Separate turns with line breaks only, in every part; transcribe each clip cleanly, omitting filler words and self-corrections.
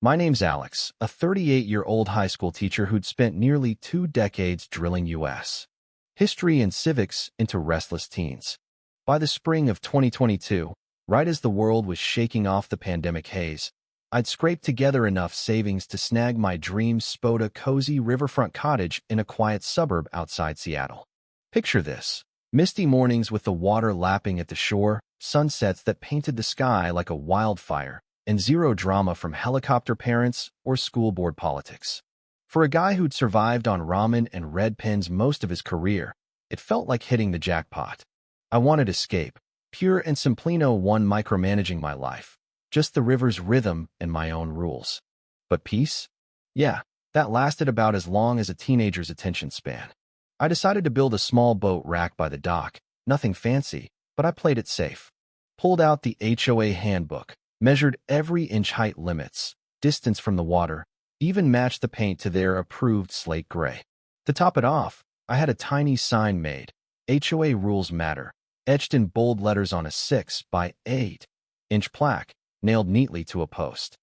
My name's Alex, a 38-year-old high school teacher who'd spent nearly 2 decades drilling U.S. history and civics into restless teens. By the spring of 2022, right as the world was shaking off the pandemic haze, I'd scraped together enough savings to snag my dream Spoda cozy riverfront cottage in a quiet suburb outside Seattle. Picture this: misty mornings with the water lapping at the shore, sunsets that painted the sky like a wildfire, and zero drama from helicopter parents or school board politics. For a guy who'd survived on ramen and red pens most of his career, it felt like hitting the jackpot. I wanted escape, pure and simplino, one micromanaging my life, just the river's rhythm and my own rules. But peace? Yeah, that lasted about as long as a teenager's attention span. I decided to build a small boat rack by the dock, nothing fancy, but I played it safe. Pulled out the HOA handbook, measured every inch height limits, distance from the water, even matched the paint to their approved slate gray. To top it off, I had a tiny sign made, HOA Rules Matter, etched in bold letters on a 6 by 8-inch plaque, nailed neatly to a post.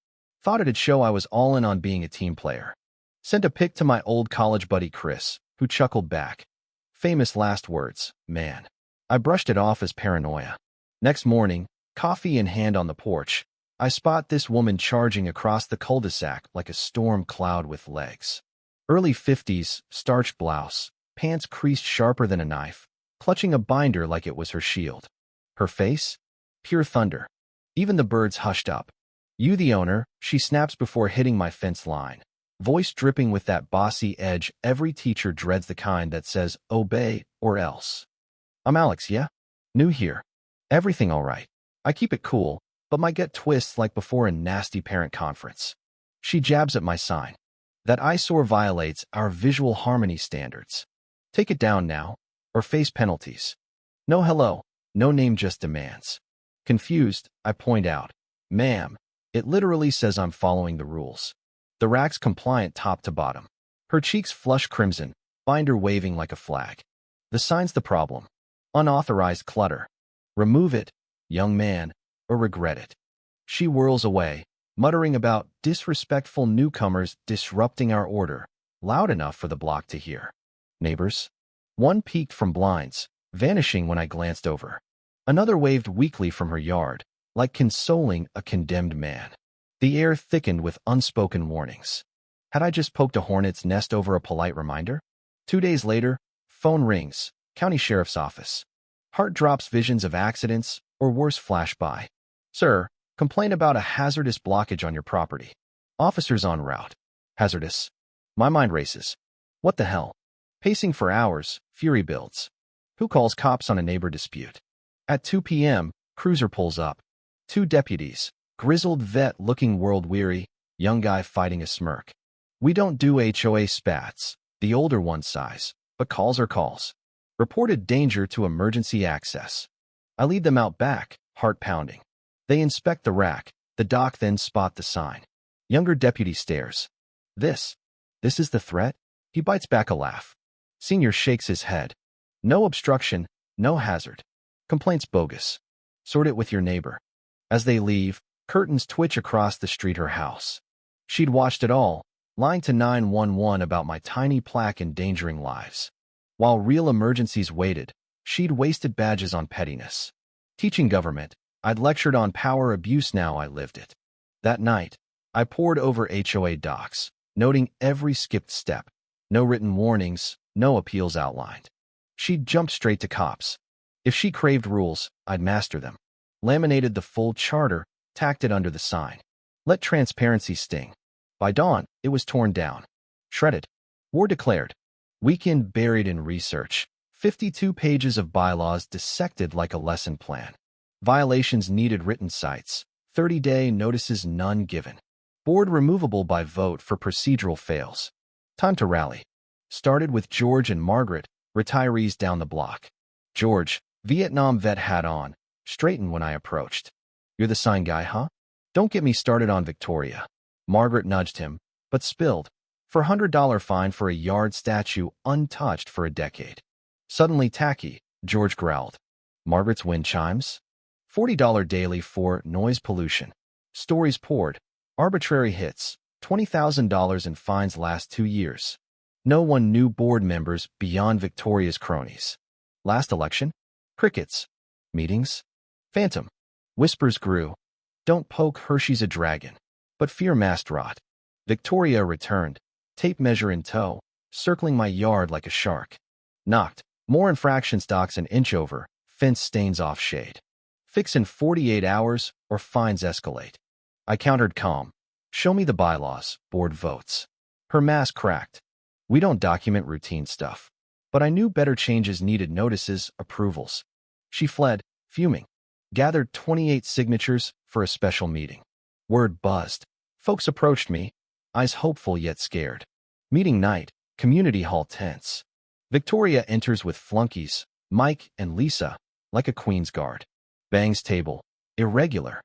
Thought it'd show I was all in on being a team player. Sent a pic to my old college buddy Chris, who chuckled back. Famous last words, man. I brushed it off as paranoia. Next morning, coffee in hand on the porch, I spot this woman charging across the cul-de-sac like a storm cloud with legs. Early 50s, starched blouse, pants creased sharper than a knife, clutching a binder like it was her shield. Her face? Pure thunder. Even the birds hushed up. "You the owner," she snaps before hitting my fence line. Voice dripping with that bossy edge every teacher dreads, the kind that says, "Obey or else." "I'm Alex, yeah? New here. Everything all right?" I keep it cool, but might get twists like before a nasty parent conference. She jabs at my sign. "That eyesore violates our visual harmony standards. Take it down now, or face penalties." No hello, no name, just demands. Confused, I point out, "Ma'am, it literally says I'm following the rules." The rack's compliant top to bottom. Her cheeks flush crimson, binder waving like a flag. The sign's the problem. Unauthorized clutter. Remove it, young man, or regret it. She whirls away, muttering about disrespectful newcomers disrupting our order, loud enough for the block to hear. Neighbors? One peeked from blinds, vanishing when I glanced over. Another waved weakly from her yard, like consoling a condemned man. The air thickened with unspoken warnings. Had I just poked a hornet's nest over a polite reminder? 2 days later, phone rings, county sheriff's office. Heart drops, visions of accidents, or worse, flash by. "Sir, complain about a hazardous blockage on your property." Officers en route. Hazardous. My mind races. What the hell? Pacing for hours, fury builds. Who calls cops on a neighbor dispute? At 2 p.m., cruiser pulls up. 2 deputies, grizzled vet looking world-weary, young guy fighting a smirk. "We don't do HOA spats," the older one sighs, "but calls are calls. Reported danger to emergency access." I lead them out back, heart pounding. They inspect the rack, the dock, then spot the sign. Younger deputy stares. This is the threat?" He bites back a laugh. Senior shakes his head. "No obstruction, no hazard. Complaint's bogus. Sort it with your neighbor." As they leave, curtains twitch across the street. Her house. She'd watched it all, lying to 911 about my tiny plaque endangering lives. While real emergencies waited, she'd wasted badges on pettiness. Teaching government, I'd lectured on power abuse, now I lived it. That night, I pored over HOA docs, noting every skipped step. No written warnings, no appeals outlined. She'd jumped straight to cops. If she craved rules, I'd master them. Laminated the full charter, tacked it under the sign. Let transparency sting. By dawn, it was torn down. Shredded. War declared. Weekend buried in research. 52 pages of bylaws dissected like a lesson plan. Violations needed written cites. 30-day notices, none given. Board removable by vote for procedural fails. Time to rally. Started with George and Margaret, retirees down the block. George, Vietnam vet hat on, straightened when I approached. "You're the sign guy, huh? Don't get me started on Victoria." Margaret nudged him, but spilled. For $100 fine for a yard statue untouched for a decade. Suddenly tacky, George growled. Margaret's wind chimes? $40 daily for noise pollution. Stories poured. Arbitrary hits, $20,000 in fines last 2 years. No one knew board members beyond Victoria's cronies. Last election? Crickets. Meetings? Phantom. Whispers grew. Don't poke Hershey's a dragon. But fear masked rot. Victoria returned, tape measure in tow, circling my yard like a shark. Knocked. More infractions docks an inch over, fence stains off shade. Fix in 48 hours or fines escalate. I countered calm. Show me the bylaws, board votes. Her mask cracked. We don't document routine stuff. But I knew better changes needed notices, approvals. She fled, fuming. Gathered 28 signatures for a special meeting. Word buzzed. Folks approached me, eyes hopeful yet scared. Meeting night, community hall tense. Victoria enters with flunkies, Mike and Lisa, like a queen's guard. Bangs table. Irregular.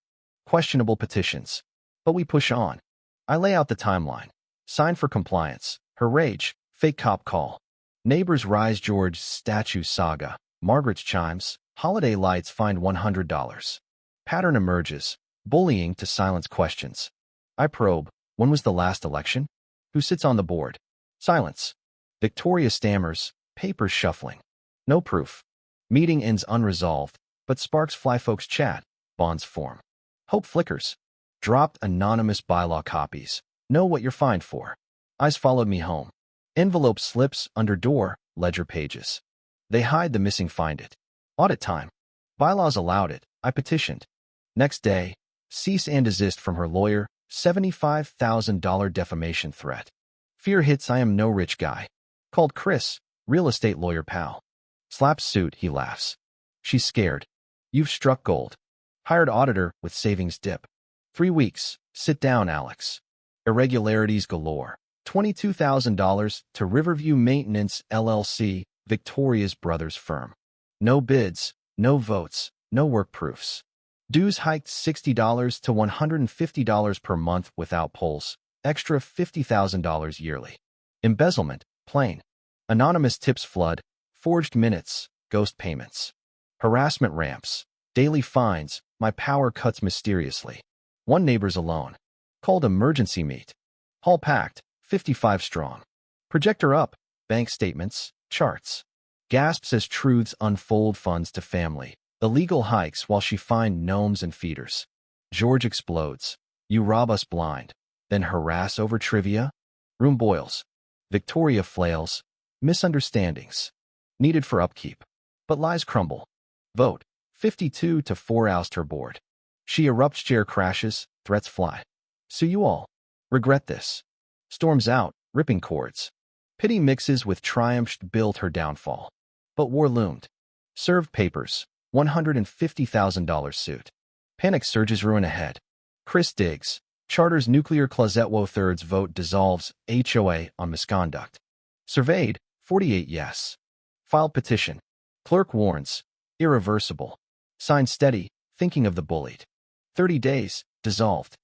Questionable petitions. But we push on. I lay out the timeline. Sign for compliance. Her rage. Fake cop call. Neighbors rise George's statue saga. Margaret's chimes. Holiday lights fined $100. Pattern emerges. Bullying to silence questions. I probe. When was the last election? Who sits on the board? Silence. Victoria stammers. Papers shuffling. No proof. Meeting ends unresolved, but sparks fly folks chat. Bonds form. Hope flickers. Dropped anonymous bylaw copies. Know what you're fined for. Eyes followed me home. Envelope slips under door, ledger pages. They hide the missing find it. Audit time. Bylaws allowed it. I petitioned. Next day, cease and desist from her lawyer, $75,000 defamation threat. Fear hits I am no rich guy. Called Chris, real estate lawyer pal. Slaps suit, he laughs. She's scared. You've struck gold. Hired auditor with savings dip. 3 weeks. Sit down, Alex. Irregularities galore. $22,000 to Riverview Maintenance LLC, Victoria's brother's firm. No bids, no votes, no work proofs. Dues hiked $60 to $150 per month without polls, extra $50,000 yearly. Embezzlement, plain. Anonymous tips flood, forged minutes, ghost payments. Harassment ramps, daily fines, my power cuts mysteriously. One neighbor's alone. Called emergency meet. Hall packed, 55 strong. Projector up, bank statements, charts. Gasps as truths unfold funds to family. Illegal hikes while she fined gnomes and feeders. George explodes. You rob us blind. Then harass over trivia? Room boils. Victoria flails. Misunderstandings. Needed for upkeep. But lies crumble. Vote. 52 to 4 oust her board. She erupts, chair crashes, threats fly. Sue you all. Regret this. Storms out, ripping cords. Pity mixes with triumph built her downfall. But war loomed. Served papers. $150,000 suit. Panic surges, ruin ahead. Chris digs. Charters nuclear closet. Thirds vote dissolves HOA on misconduct. Surveyed, 48 yes. Filed petition. Clerk warns. Irreversible. Signed steady, thinking of the bullied. 30 days, dissolved.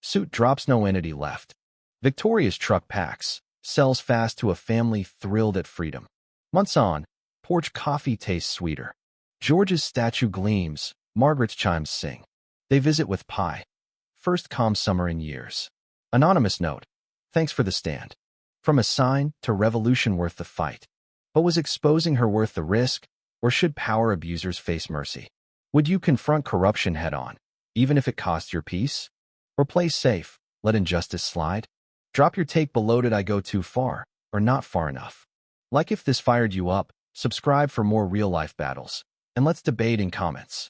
Suit drops, no entity left. Victoria's truck packs. Sells fast to a family thrilled at freedom. Months on, porch coffee tastes sweeter. George's statue gleams, Margaret's chimes sing. They visit with pie. First calm summer in years. Anonymous note. Thanks for the stand. From a sign to revolution worth the fight. But was exposing her worth the risk, or should power abusers face mercy? Would you confront corruption head on, even if it costs your peace? Or play safe, let injustice slide? Drop your take below. Did I go too far, or not far enough? Like if this fired you up, subscribe for more real-life battles, and let's debate in comments.